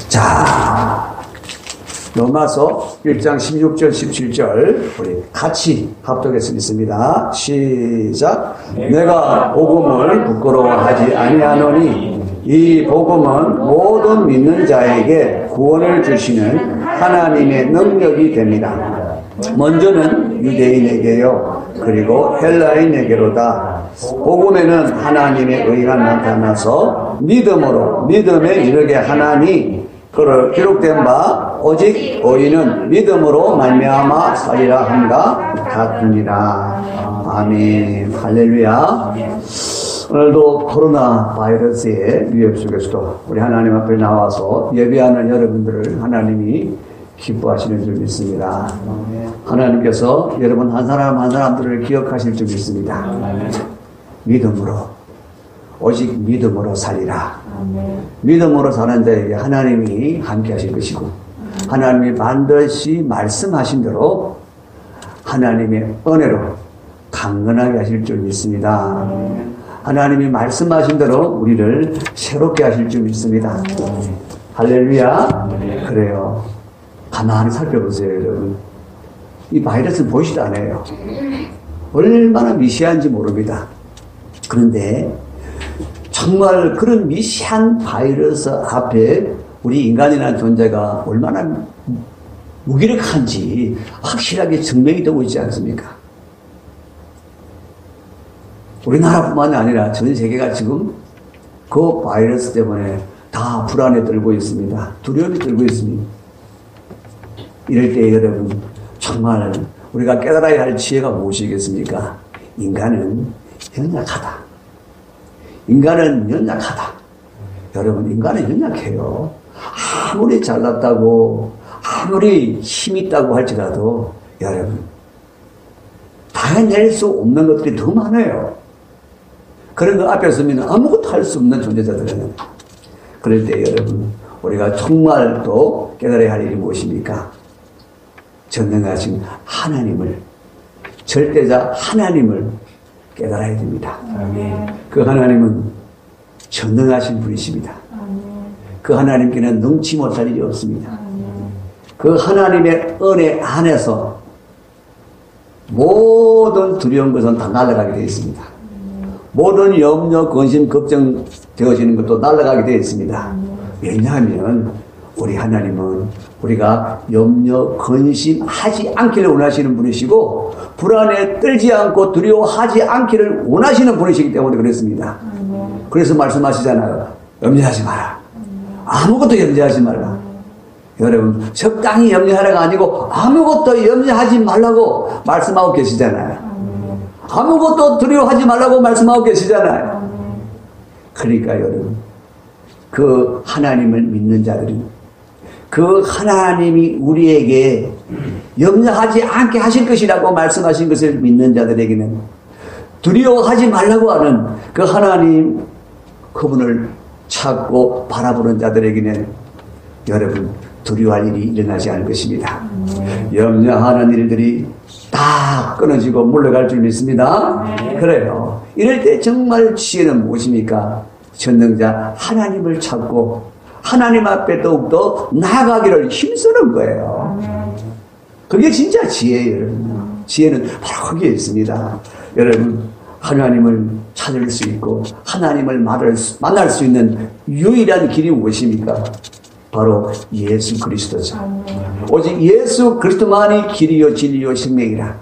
자, 로마서 1장 16절 17절 우리 같이 합독했습니다. 시작. 내가 복음을 부끄러워하지 아니하노니 이 복음은 모든 믿는 자에게 구원을 주시는 하나님의 능력이 됩니다. 먼저는 유대인에게요, 그리고 헬라인에게로다. 복음에는 하나님의 의가 나타나서 믿음에 이르게 하나니 그를 기록된 바 오직 의인은 믿음으로 말미암아 살리라 함과 같으니라. 아멘. 할렐루야. 오늘도 코로나 바이러스의 위협 속에서도 우리 하나님 앞에 나와서 예배하는 여러분들을 하나님이 기뻐하시는 줄 믿습니다. 하나님께서 여러분 한 사람 한 사람들을 기억하실 줄 믿습니다. 믿음으로, 오직 믿음으로 살리라. 믿음으로 사는 자에게 하나님이 함께 하실 것이고, 하나님이 반드시 말씀하신 대로 하나님의 은혜로 강건하게 하실 줄 믿습니다. 하나님이 말씀하신 대로 우리를 새롭게 하실 줄 믿습니다. 할렐루야. 그래요. 가만히 살펴보세요, 여러분. 이 바이러스는 보이지도 않아요. 얼마나 미시한지 모릅니다. 그런데 정말 그런 미시한 바이러스 앞에 우리 인간이라는 존재가 얼마나 무기력한지 확실하게 증명이 되고 있지 않습니까? 우리나라뿐만 아니라 전 세계가 지금 그 바이러스 때문에 다 불안에 떨고 있습니다. 두려움에 떨고 있습니다. 이럴 때 여러분, 정말 우리가 깨달아야 할 지혜가 무엇이겠습니까? 인간은 연약하다. 인간은 연약하다. 여러분, 인간은 연약해요. 아무리 잘났다고, 아무리 힘있다고 할지라도, 여러분, 다 해낼 수 없는 것들이 더 많아요. 그런 거 앞에 서면 아무것도 할 수 없는 존재자들은. 그럴 때 여러분, 우리가 정말 또 깨달아야 할 일이 무엇입니까? 전능하신 하나님을, 절대자 하나님을 깨달아야 됩니다. 그 하나님은 전능하신 분이십니다. 그 하나님께는 능치 못할 일이 없습니다. 그 하나님의 은혜 안에서 모든 두려운 것은 다 날아가게 되어 있습니다. 모든 염려, 근심, 걱정 되어지는 것도 날아가게 되어 있습니다. 왜냐하면 우리 하나님은 우리가 염려, 근심하지 않기를 원하시는 분이시고, 불안에 떨지 않고 두려워하지 않기를 원하시는 분이시기 때문에 그렇습니다. 그래서 말씀하시잖아요. 염려하지 마라. 아무것도 염려하지 말라. 여러분, 적당히 염려하라가 아니고 아무것도 염려하지 말라고 말씀하고 계시잖아요. 아무것도 두려워하지 말라고 말씀하고 계시잖아요. 그러니까 여러분, 그 하나님을 믿는 자들은, 그 하나님이 우리에게 염려하지 않게 하실 것이라고 말씀하신 것을 믿는 자들에게는, 두려워하지 말라고 하는 그 하나님, 그분을 찾고 바라보는 자들에게는 여러분, 두려워할 일이 일어나지 않을 것입니다. 염려하는 일들이 다 끊어지고 물러갈 줄 믿습니다. 그래요. 이럴 때 정말 지혜는 무엇입니까? 전능자 하나님을 찾고 하나님 앞에 더욱더 나아가기를 힘쓰는 거예요. 그게 진짜 지혜예요. 지혜는 바로 거기에 있습니다. 여러분, 하나님을 찾을 수 있고 하나님을 만날 수 있는 유일한 길이 무엇입니까? 바로 예수 그리스도죠. 오직 예수 그리스도만이 길이요 진리요 생명이라.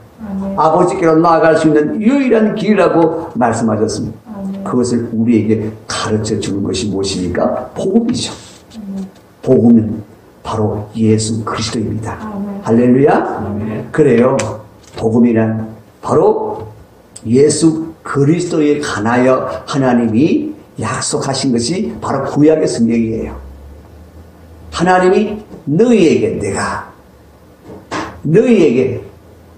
아버지께로 나아갈 수 있는 유일한 길이라고 말씀하셨습니다. 그것을 우리에게 가르쳐 주는 것이 무엇입니까? 복음이죠. 복음은 바로 예수 그리스도입니다. 할렐루야. 그래요. 복음이란 바로 예수 그리스도에 관하여 하나님이 약속하신 것이 바로 구약의 성경이에요. 하나님이 너희에게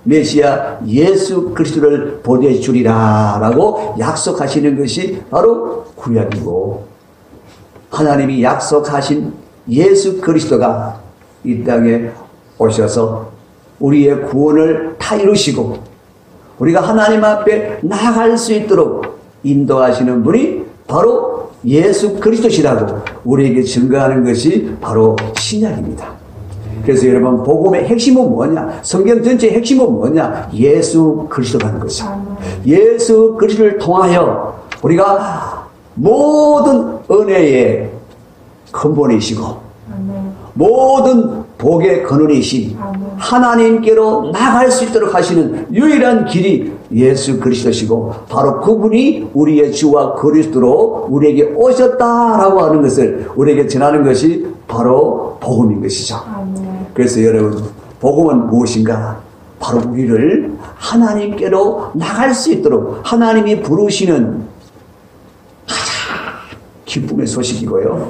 메시아 예수 그리스도를 보내주리라 라고 약속하시는 것이 바로 구약이고, 하나님이 약속하신 예수 그리스도가 이 땅에 오셔서 우리의 구원을 다 이루시고 우리가 하나님 앞에 나아갈 수 있도록 인도하시는 분이 바로 예수 그리스도시라고 우리에게 증거하는 것이 바로 신약입니다. 그래서 여러분, 복음의 핵심은 뭐냐? 성경 전체의 핵심은 뭐냐? 예수 그리스도라는 것이죠. 예수 그리스도를 통하여 우리가 모든 은혜의 근본이시고 모든 복의 근원이신 하나님께로 나갈 수 있도록 하시는 유일한 길이 예수 그리스도시고, 바로 그분이 우리의 주와 그리스도로 우리에게 오셨다라고 하는 것을 우리에게 전하는 것이 바로 복음인 것이죠. 그래서 여러분, 복음은 무엇인가? 바로 우리를 하나님께로 나갈 수 있도록 하나님이 부르시는 기쁨의 소식이고요.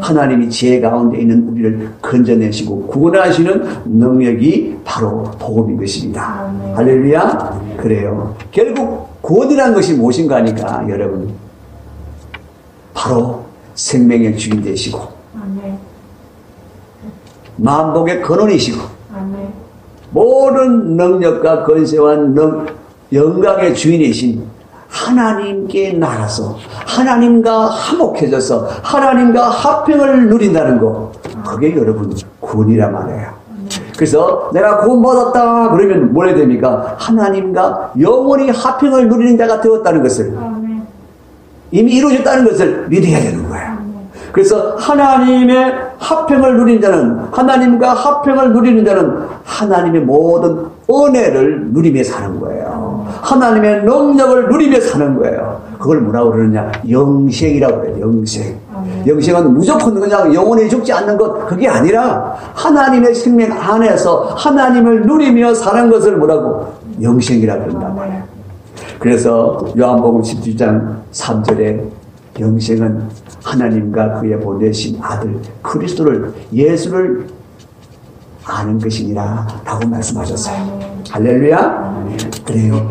하나님이 죄 가운데 있는 우리를 건져내시고 구원하시는 능력이 바로 복음인 것입니다. 할렐루야. 그래요. 결국 구원이라는 것이 무엇인가 하니까 여러분, 바로 생명의 주인 되시고 만복의 근원이시고 모든 능력과 권세와 영광의 주인이신 하나님께 나가서 하나님과 화목해져서 하나님과 화평을 누린다는 거, 그게 여러분 구원이란 말이에요. 그래서 내가 구원받았다 그러면 뭘 해야 됩니까? 하나님과 영원히 화평을 누리는 자가 되었다는 것을, 이미 이루어졌다는 것을 믿어야 되는 거예요. 그래서 하나님의 화평을 누리는 자는, 하나님과 화평을 누리는 자는 하나님의 모든 은혜를 누리며 사는 거예요. 하나님의 능력을 누리며 사는 거예요. 그걸 뭐라고 그러느냐? 영생이라고 그래요. 영생. 영생은 무조건 그냥 영원히 죽지 않는 것, 그게 아니라 하나님의 생명 안에서 하나님을 누리며 사는 것을 뭐라고? 영생이라고 그런단 말이에요. 그래서 요한복음 17장 3절에 영생은 하나님과 그의 보내신 아들 그리스도를, 예수를 아는 것이니라 라고 말씀하셨어요. 할렐루야. 그래요.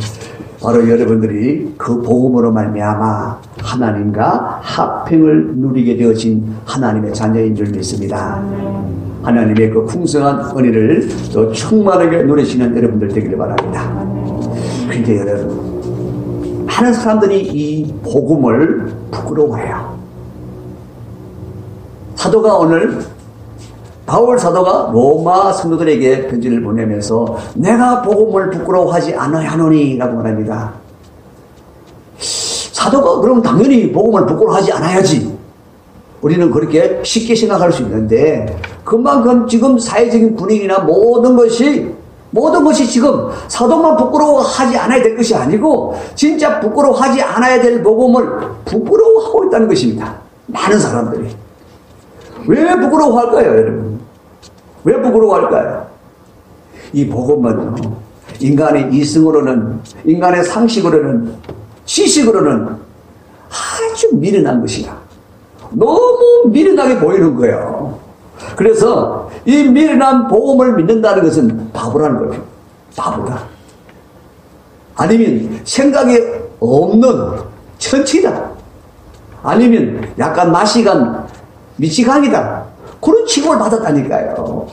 바로 여러분들이 그 복음으로 말미암아 하나님과 화평을 누리게 되어진 하나님의 자녀인 줄 믿습니다. 하나님의 그 풍성한 은혜를 또 충만하게 누리시는 여러분들 되기를 바랍니다. 그런데 여러분, 많은 사람들이 이 복음을 부끄러워해요. 사도가 오늘, 바울 사도가 로마 성도들에게 편지를 보내면서 내가 복음을 부끄러워하지 아니하노니 라고 말합니다. 사도가 그럼 당연히 복음을 부끄러워하지 않아야지, 우리는 그렇게 쉽게 생각할 수 있는데, 그만큼 지금 사회적인 분위기나 모든 것이 지금 사도만 부끄러워하지 않아야 될 것이 아니고 진짜 부끄러워하지 않아야 될 복음을 부끄러워하고 있다는 것입니다. 많은 사람들이. 왜 부끄러워할까요, 여러분? 왜 부끄러워할까요? 이 복음은 인간의 이성으로는, 인간의 상식으로는, 지식으로는 아주 미련한 것이야. 너무 미련하게 보이는 거예요. 그래서 이 미련한 복음을 믿는다는 것은 바보라는 거예요. 바보다. 아니면 생각이 없는 천치다. 아니면 약간 맛이 간 미치광이다. 그런 취급을 받았다니까요.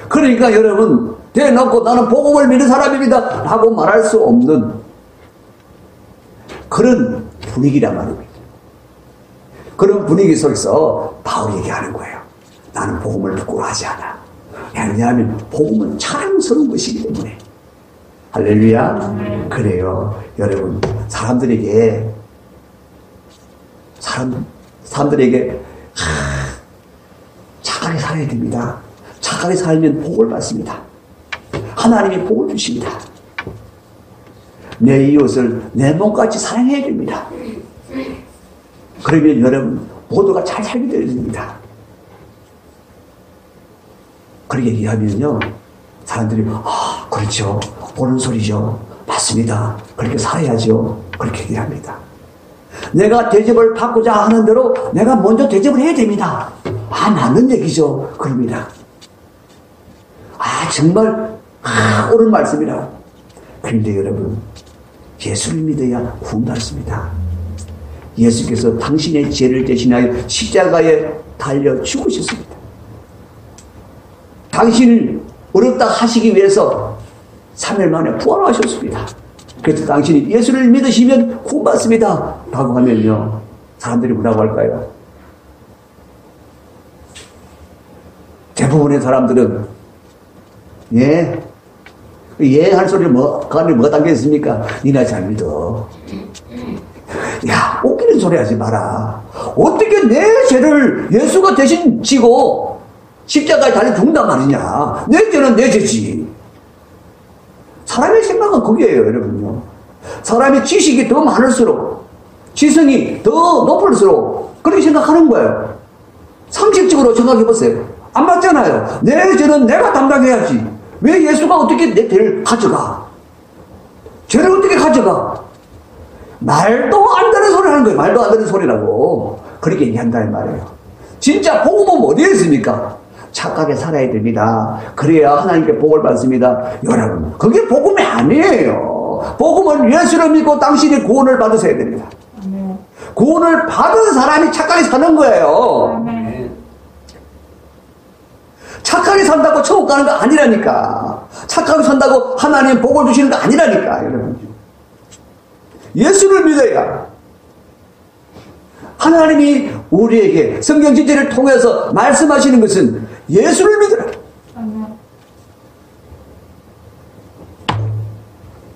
그러니까 여러분, 대놓고 나는 복음을 믿는 사람입니다 라고 말할 수 없는 그런 분위기란 말입니다. 그런 분위기 속에서 바울이 얘기하는 거예요. 나는 복음을 부끄러워하지 않아. 왜냐하면 복음은 자랑스러운 것이기 때문에. 할렐루야. 그래요. 여러분, 사람들에게 착하게 살아야 됩니다. 착하게 살면 복을 받습니다. 하나님이 복을 주십니다. 내 이웃을 내 몸같이 사랑해야 됩니다. 그러면 여러분 모두가 잘 살게 됩니다. 그렇게 얘기하면요, 사람들이 그렇죠, 옳은 소리죠, 맞습니다, 그렇게 살아야죠, 그렇게 얘기합니다. 내가 대접을 받고자 하는 대로 내가 먼저 대접을 해야 됩니다. 맞는 얘기죠, 그럽니다. 정말 옳은 말씀이라. 그런데 여러분, 예수를 믿어야 구원받습니다. 예수께서 당신의 죄를 대신하여 십자가에 달려 죽으셨습니다. 당신을 어렵다 하시기 위해서 3일 만에 부활하셨습니다. 그래서 당신이 예수를 믿으시면 구원받습니다 라고 하면요, 사람들이 뭐라고 할까요? 대부분의 사람들은 할 소리를 그 안에 뭐가 담겨 있습니까? 니나 잘 믿어. 야, 웃기는 소리 하지 마라. 어떻게 내 죄를 예수가 대신 지고 십자가에 달려 죽는단 말이냐. 내 죄는 내 죄지. 사람의 생각은 거기에요, 여러분요. 사람의 지식이 더 많을수록, 지성이 더 높을수록 그렇게 생각하는 거예요. 상식적으로 생각해 보세요. 안 맞잖아요. 내 죄는 내가 담당해야지. 왜 예수가 어떻게 내 죄를 가져가? 죄를 어떻게 가져가? 말도 안 되는 소리 하는 거예요. 말도 안 되는 소리라고. 그렇게 얘기한다는 말이에요. 진짜 복음은 어디에 있습니까? 착하게 살아야 됩니다. 그래야 하나님께 복을 받습니다. 여러분, 그게 복음이 아니에요. 복음은 예수를 믿고 당신이 구원을 받으셔야 됩니다. 구원을 받은 사람이 착하게 사는 거예요. 착하게 산다고 천국 가는 거 아니라니까. 착하게 산다고 하나님 복을 주시는 거 아니라니까, 여러분. 예수를 믿어야 하나님이 우리에게 성경 진리를 통해서 말씀하시는 것은 예수를 믿으라.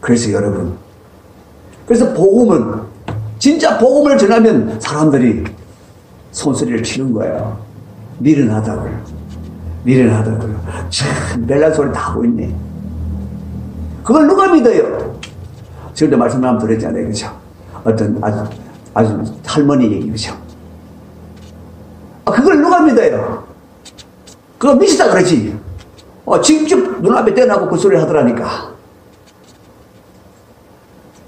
그래서 여러분, 그래서 복음은 진짜 복음을 전하면 사람들이 손소리를 치는 거예요. 미련하다고요. 미련하다고요. 참 별난 소리 다 하고 있네. 그걸 누가 믿어요? 지금도 말씀을 한번 드렸잖아요. 그죠? 어떤 아주 할머니 얘기, 그죠? 그걸 누가 믿어요? 그거 믿으다 그러지. 직접 눈앞에 떼어놓고 그 소리를 하더라니까.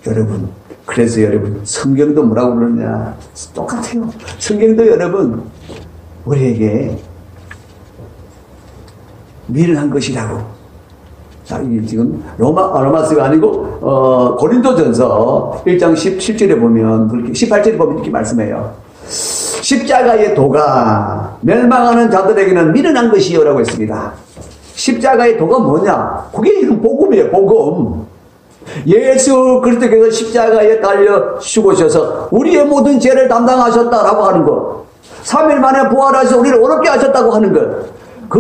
여러분, 그래서 여러분, 성경도 뭐라고 그러냐? 똑같아요. 성경도 여러분, 우리에게 미련한 것이라고. 자, 이게 지금 로마서가 아니고, 고린도전서 1장 17절에 보면, 그렇게, 18절에 보면 이렇게 말씀해요. 십자가의 도가 멸망하는 자들에게는 미련한 것이요 라고 했습니다. 십자가의 도가 뭐냐? 그게 지금 복음이에요, 복음. 예수 그리스도께서 십자가에 달려 죽으셔서 우리의 모든 죄를 담당하셨다라고 하는 것. 3일 만에 부활하셔서 우리를 어렵게 하셨다고 하는 것. 그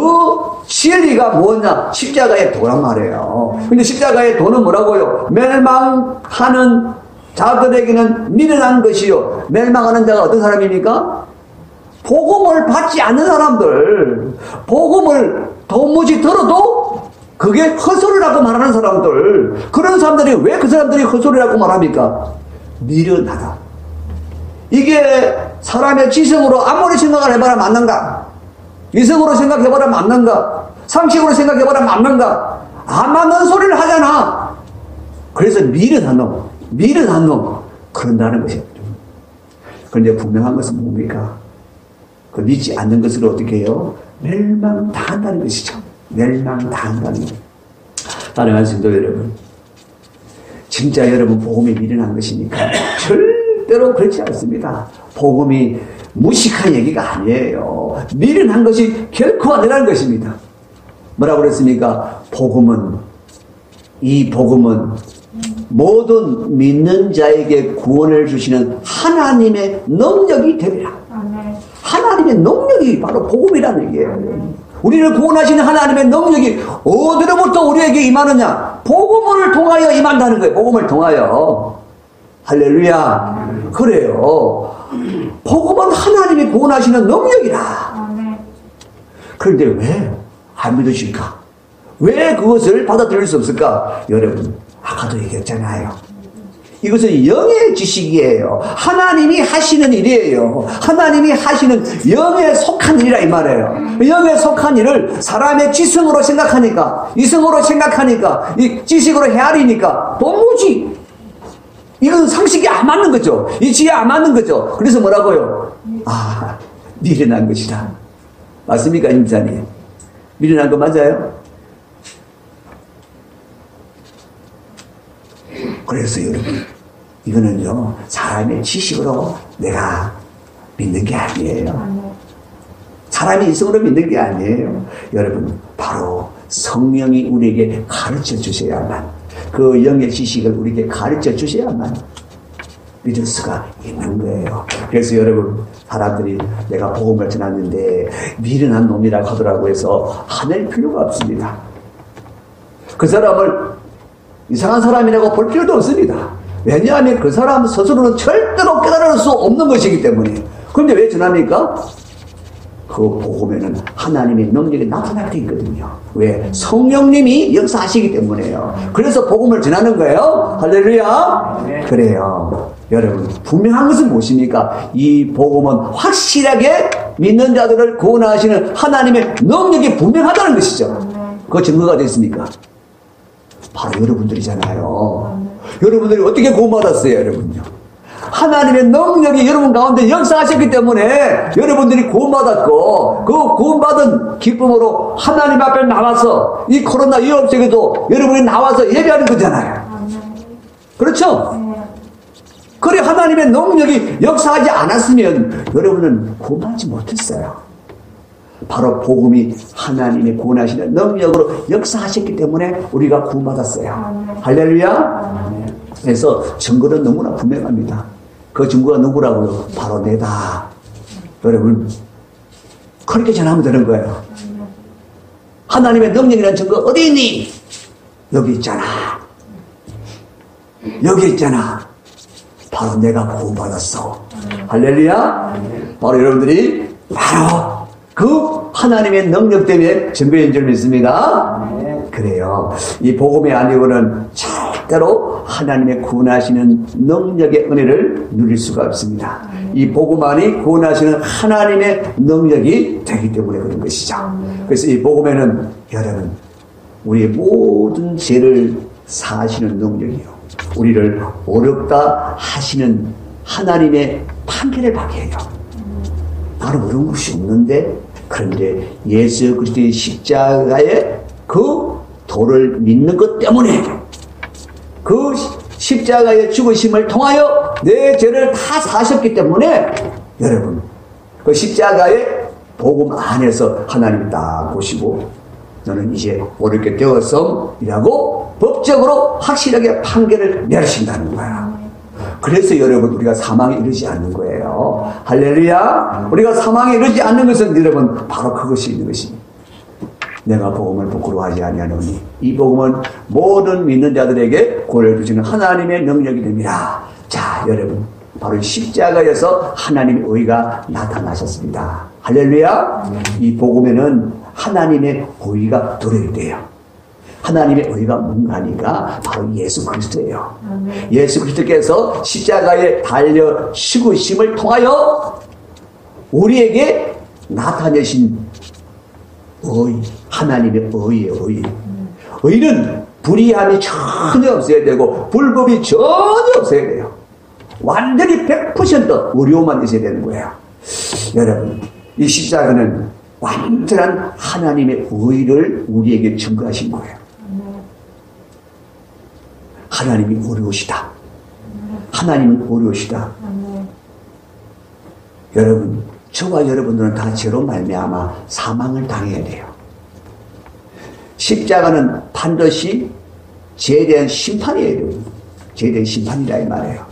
진리가 뭐냐? 십자가의 도란 말이에요. 근데 십자가의 도는 뭐라고요? 멸망하는 자들에게는 미련한 것이요. 멸망하는 자가 어떤 사람입니까? 복음을 받지 않는 사람들. 복음을 도무지 들어도 그게 헛소리라고 말하는 사람들. 그런 사람들이 왜 그 사람들이 헛소리라고 말합니까? 미련하다. 이게 사람의 지성으로 아무리 생각을 해봐라 맞는가? 이성으로 생각해봐라 맞는가? 상식으로 생각해봐라 맞는가? 안 맞는 소리를 하잖아. 그래서 미련한 놈 그런다는 것이에요. 그런데 분명한 것은 뭡니까? 그 믿지 않는 것으로 어떻게 해요? 멸망당한다는 것이죠. 멸망당한다는 것. 다른 말씀도 여러분, 진짜 여러분 복음이 미련한 것이니까 절대로 그렇지 않습니다. 복음이 무식한 얘기가 아니에요. 미련한 것이 결코 아니라는 것입니다. 뭐라고 그랬습니까? 이 복음은 모든 믿는 자에게 구원을 주시는 하나님의 능력이 되리라. 하나님의 능력이 바로 복음이라는 얘기예요. 우리를 구원하시는 하나님의 능력이 어디로부터 우리에게 임하느냐? 복음을 통하여 임한다는 거예요. 복음을 통하여. 할렐루야. 그래요. 복음은 하나님이 구원하시는 능력이다. 그런데 왜 안 믿으실까? 왜 그것을 받아들일 수 없을까? 여러분, 아까도 얘기했잖아요. 이것은 영의 지식이에요. 하나님이 하시는 일이에요. 하나님이 하시는 영에 속한 일이라 이 말이에요. 영에 속한 일을 사람의 지성으로 생각하니까, 이성으로 생각하니까, 이 지식으로 헤아리니까 도무지 이건 상식이 안 맞는 거죠. 이 지혜 안 맞는 거죠. 그래서 뭐라고요? 미련한 것이다. 맞습니까, 임자님? 미련한 거 맞아요? 그래서 여러분, 이거는요, 사람의 지식으로 내가 믿는 게 아니에요. 사람의 이성으로 믿는 게 아니에요. 여러분, 바로 성령이 우리에게 가르쳐 주셔야만, 그 영의 지식을 우리에게 가르쳐 주셔야만, 믿을 수가 있는 거예요. 그래서 여러분, 사람들이 내가 복음을 전하는데 미련한 놈이라고 하더라고 해서 화낼 필요가 없습니다. 그 사람을 이상한 사람이라고 볼 필요도 없습니다. 왜냐하면 그 사람 스스로는 절대로 깨달을 수 없는 것이기 때문에. 그런데 왜 전합니까? 그 복음에는 하나님의 능력이 나타날 때 있거든요. 왜? 성령님이 역사하시기 때문에요. 그래서 복음을 전하는 거예요. 할렐루야. 네. 그래요. 여러분, 분명한 것은 무엇입니까? 이 복음은 확실하게 믿는 자들을 구원하시는 하나님의 능력이 분명하다는 것이죠. 그 증거가 됐습니까? 바로 여러분들이잖아요. 여러분들이 어떻게 구원받았어요, 여러분요? 하나님의 능력이 여러분 가운데 역사하셨기 때문에 여러분들이 구원받았고, 그 구원받은 기쁨으로 하나님 앞에 나와서 이 코로나 위험 속에도 여러분이 나와서 예배하는 거잖아요. 그렇죠? 그래, 하나님의 능력이 역사하지 않았으면 여러분은 구원받지 못했어요. 바로 복음이 하나님의 구원하시는 능력으로 역사하셨기 때문에 우리가 구원받았어요. 할렐루야. 그래서 증거는 너무나 분명합니다. 그 증거가 누구라고요? 바로 내다. 여러분, 그렇게 전하면 되는 거예요. 하나님의 능력이라는 증거 어디 있니? 여기 있잖아. 여기 있잖아. 바로 내가 구원받았어. 할렐루야. 바로 여러분들이 바로 그 하나님의 능력 때문에 증거인 줄 믿습니다. 그래요. 이 복음의 아니고는 절대로 하나님의 구원하시는 능력의 은혜를 누릴 수가 없습니다. 이 복음 안이 구원하시는 하나님의 능력이 되기 때문에 그런 것이죠. 그래서 이 복음에는 여러분, 우리의 모든 죄를 사하시는 능력이요, 우리를 어렵다 하시는 하나님의 판결을 받게 해요. 나는 어려운 것이 없는데, 그런데 예수 그리스도의 십자가의 그 도를 믿는 것 때문에, 그 십자가의 죽으심을 통하여 내 죄를 다 사셨기 때문에, 여러분, 그 십자가의 복음 안에서 하나님이 딱 보시고, 너는 이제 어렵게 되었음이라고 법적으로 확실하게 판결을 내리신다는 거야. 그래서 여러분, 우리가 사망에 이르지 않는 거예요. 할렐루야. 우리가 사망에 이르지 않는 것은 여러분 바로 그것이 있는 것입니다. 내가 복음을 부끄러워하지 아니하노니 이 복음은 모든 믿는 자들에게 구원을 주시는 하나님의 능력이 됩니다. 자, 여러분, 바로 십자가에서 하나님의 의가 나타나셨습니다. 할렐루야. 이 복음에는 하나님의 의가 들어있대요. 하나님의 의가 뭔가 하니까 바로 예수 그리스도예요. 예수 그리스도께서 십자가에 달려 죽으심을 통하여 우리에게 나타내신 의, 하나님의 의예요. 의. 의는 불의함이 전혀 없어야 되고 불법이 전혀 없어야 돼요. 완전히 100% 의로만 있어야 되는 거예요. 여러분, 이 십자가는 완전한 하나님의 의를 우리에게 증거하신 거예요. 하나님이 어려우시다. 하나님은 어려우시다. 여러분, 저와 여러분들은 다 죄로 말미암아 사망을 당해야 돼요. 십자가는 반드시 죄에 대한 심판이에요. 죄에 대한 심판이라 이 말이에요.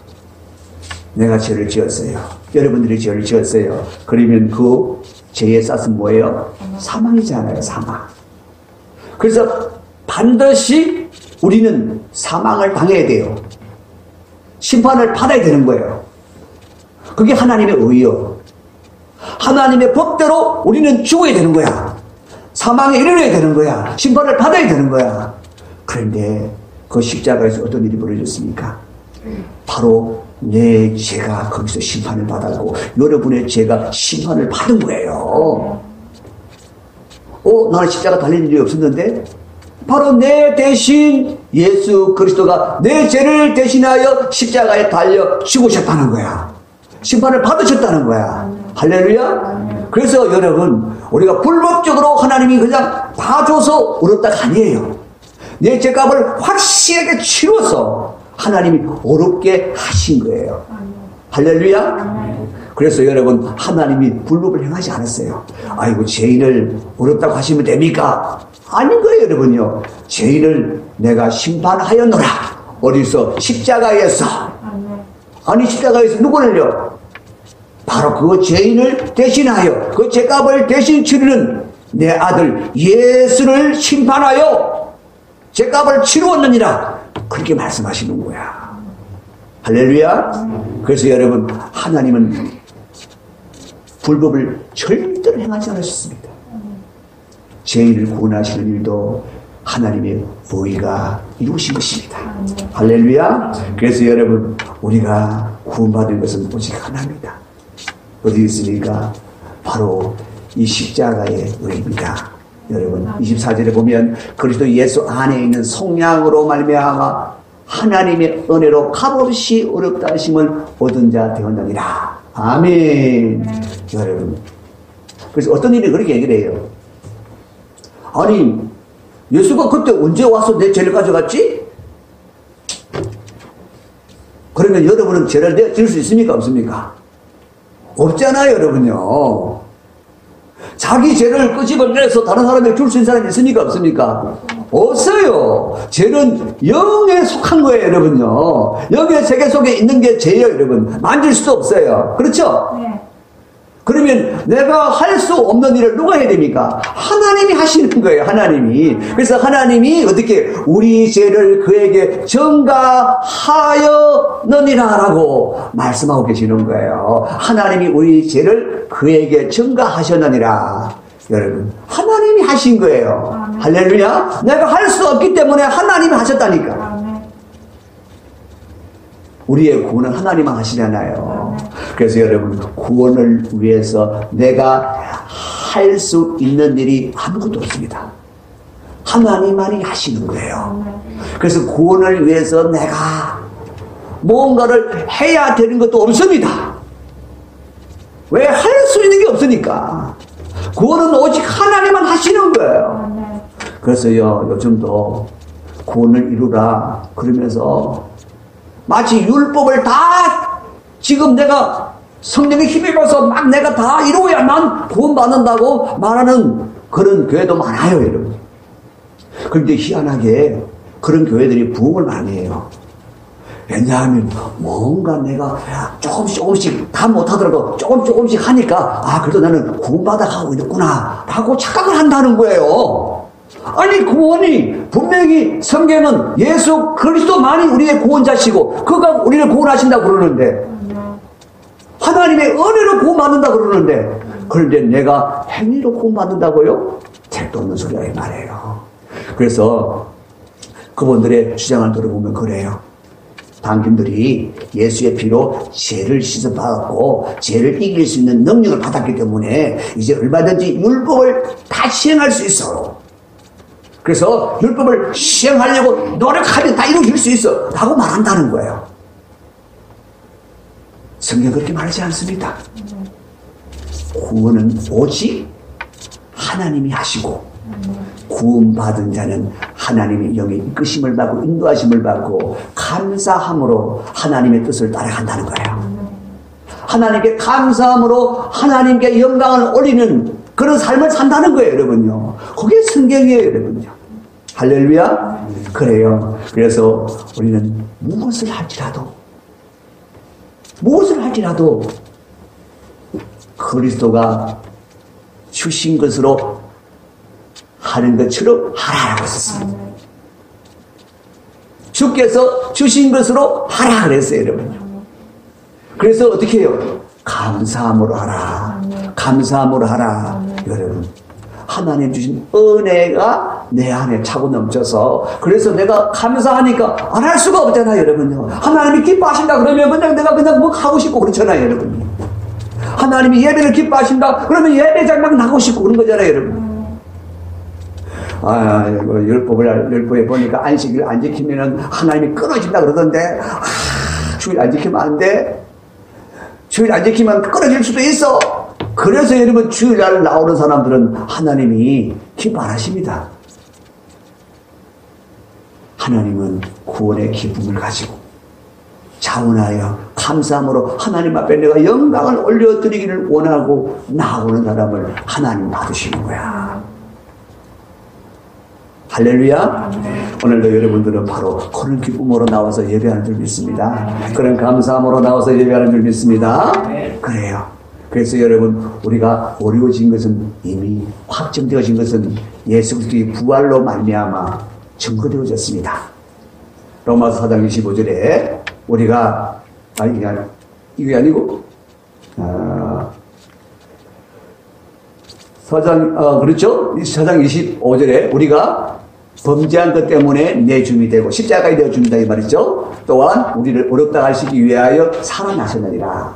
내가 죄를 지었어요. 여러분들이 죄를 지었어요. 그러면 그 죄의 쌌은 뭐예요? 사망이잖아요. 사망. 그래서 반드시 우리는 사망을 당해야 돼요. 심판을 받아야 되는 거예요. 그게 하나님의 의요. 하나님의 법대로 우리는 죽어야 되는 거야. 사망에 이르러야 되는 거야. 심판을 받아야 되는 거야. 그런데 그 십자가에서 어떤 일이 벌어졌습니까? 바로 내 죄가 거기서 심판을 받았고 여러분의 죄가 심판을 받은 거예요. 나는 십자가 달릴 일이 없었는데 바로 내 대신 예수 그리스도가 내 죄를 대신하여 십자가에 달려 죽으셨다는 거야. 심판을 받으셨다는 거야. 할렐루야. 그래서 여러분, 우리가 불법적으로 하나님이 그냥 다 줘서 어렵다가 아니에요. 내 죄값을 확실하게 치러서 하나님이 어렵게 하신 거예요. 할렐루야. 그래서 여러분, 하나님이 불법을 행하지 않았어요. 아이고, 죄인을 어렵다고 하시면 됩니까? 아닌 거예요, 여러분요. 죄인을 내가 심판하였노라. 어디서? 십자가에서. 아니 십자가에서 누구를요? 바로 그 죄인을 대신하여 그 죄값을 대신 치르는 내 아들 예수를 심판하여 죄값을 치루었느니라. 그렇게 말씀하시는 거야. 할렐루야. 그래서 여러분, 하나님은 불법을 절대로 행하지 않으셨습니다. 죄인을 구원하시는 일도 하나님의 의가 이루신 것입니다. 할렐루야. 그래서 여러분, 우리가 구원받은 것은 오직 하나입니다. 어디 있습니까? 바로 이 십자가의 의입니다. 여러분, 24절에 보면 그리스도 예수 안에 있는 속량으로 말미암아 하나님의 은혜로 값없이 어렵다 하심을 얻은 자 되었느니라. 아멘. 여러분, 그래서 어떤 일이 그렇게 얘기를 해요. 아니, 예수가 그때 언제 와서 내 죄를 가져갔지? 그러면 여러분은 죄를 내줄 수 있습니까? 없습니까? 없잖아요, 여러분요. 자기 죄를 끄집어내서 다른 사람에게 줄 수 있는 사람이 있습니까? 없습니까? 없어요. 죄는 영에 속한 거예요, 여러분요. 영의 세계 속에 있는 게 죄예요, 여러분. 만질 수도 없어요. 그렇죠? 네. 그러면 내가 할 수 없는 일을 누가 해야 됩니까? 하나님이 하시는 거예요, 하나님이. 그래서 하나님이 어떻게 우리 죄를 그에게 전가하였느니라 라고 말씀하고 계시는 거예요. 하나님이 우리 죄를 그에게 전가하셨느니라. 여러분, 하나님이 하신 거예요. 할렐루야. 내가 할 수 없기 때문에 하나님이 하셨다니까. 우리의 구원은 하나님만 하시잖아요. 그래서 여러분, 구원을 위해서 내가 할 수 있는 일이 아무것도 없습니다. 하나님만이 하시는 거예요. 그래서 구원을 위해서 내가 뭔가를 해야 되는 것도 없습니다. 왜? 할 수 있는 게 없으니까. 구원은 오직 하나님만 하시는 거예요. 그래서요, 요즘도 구원을 이루라 그러면서 마치 율법을 다 지금 내가 성령의 힘에 가서 막 내가 다 이루어야만 구원받는다고 말하는 그런 교회도 많아요, 여러분. 그런데 희한하게 그런 교회들이 부흥을 많이 해요. 왜냐하면 뭔가 내가 조금씩 다 못하더라도 조금씩 하니까 그래도 나는 구원받아 가고 있구나 라고 착각을 한다는 거예요. 아니, 구원이 분명히 성경은 예수 그리스도만이 우리의 구원자시고 그가 우리를 구원하신다고 그러는데, 하나님의 은혜로 구원받는다고 그러는데, 그런데 내가 행위로 구원받는다고요? 택도 없는 소리가 이 말이에요. 그래서 그분들의 주장을 들어보면 그래요. 당신들이 예수의 피로 죄를 씻어받았고 죄를 이길 수 있는 능력을 받았기 때문에 이제 얼마든지 율법을 다 시행할 수 있어. 그래서 율법을 시행하려고 노력하면 다 이루어질 수 있어 라고 말한다는 거예요. 성경 그렇게 말하지 않습니다. 구원은 오직 하나님이 하시고 구원받은 자는 하나님의 영의 이끄심을 받고 인도하심을 받고 감사함으로 하나님의 뜻을 따라간다는 거예요. 하나님께 감사함으로 하나님께 영광을 올리는 그런 삶을 산다는 거예요, 여러분요. 그게 성경이에요, 여러분요. 할렐루야. 그래요. 그래서 우리는 무엇을 할지라도 그리스도가 주신 것으로 하는 것처럼 하라라고 했었습니다. 주께서 주신 것으로 하라 그랬어요, 여러분. 그래서 어떻게 해요? 감사함으로 하라. 감사함으로 하라. 여러분, 하나님 주신 은혜가 내 안에 차고 넘쳐서, 그래서 내가 감사하니까 안 할 수가 없잖아요, 여러분요. 하나님이 기뻐하신다 그러면 그냥 내가 뭐 하고 싶고 그렇잖아요, 여러분. 하나님이 예배를 기뻐하신다 그러면 예배장 막 나가고 싶고 그런 거잖아요, 여러분. 율법에 보니까 안식일 안 지키면은 하나님이 끊어진다 그러던데, 주일 안 지키면 안 돼. 주일 안 지키면 끊어질 수도 있어. 그래서 여러분, 주일날 나오는 사람들은 하나님이 기뻐 안 하십니다. 하나님은 구원의 기쁨을 가지고 자원하여 감사함으로 하나님 앞에 내가 영광을 올려드리기를 원하고 나오는 사람을 하나님 받으시는 거야. 할렐루야. 오늘도 여러분들은 바로 그런 기쁨으로 나와서 예배하는 줄 믿습니다. 그런 감사함으로 나와서 예배하는 줄 믿습니다. 그래요. 그래서 여러분, 우리가 어려워진 것은 이미 확정되어진 것은 예수 그리스도의 부활로 말미암아 증거되어졌습니다. 로마서 4장 25절에 우리가 이게 아니고 그렇죠? 4장 25절에 우리가 범죄한 것 때문에 내 주님이 되고 십자가에 되어 준다 이 말이죠. 또한 우리를 어렵다 하시기 위하여 살아나셨느니라.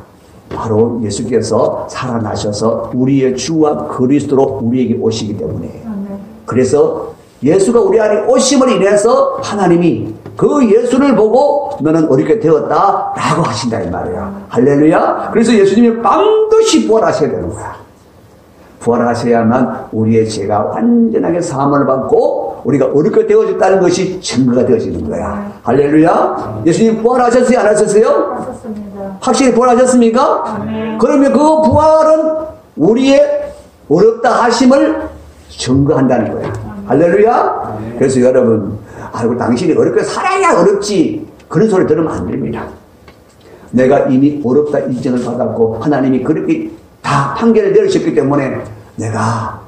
바로 예수께서 살아나셔서 우리의 주와 그리스도로 우리에게 오시기 때문에. 그래서 예수가 우리 안에 오심을 인해서 하나님이 그 예수를 보고 너는 어렵게 되었다 라고 하신다 이 말이에요. 할렐루야. 그래서 예수님이 반드시 부활하셔야 되는 거야. 부활하셔야만 우리의 죄가 완전하게 사함을 받고 우리가 어렵게 되어졌다는 것이 증거가 되어지는 거야. 할렐루야. 예수님 부활하셨어요? 안 하셨어요? 하셨습니다. 확실히 부활하셨습니까? 그러면 그 부활은 우리의 어렵다 하심을 증거한다는 거야. 할렐루야. 그래서 여러분, 아이고 당신이 어렵게 살아야 어렵지, 그런 소리 들으면 안 됩니다. 내가 이미 어렵다 인정을 받았고 하나님이 그렇게 다 판결을 내리셨기 때문에 내가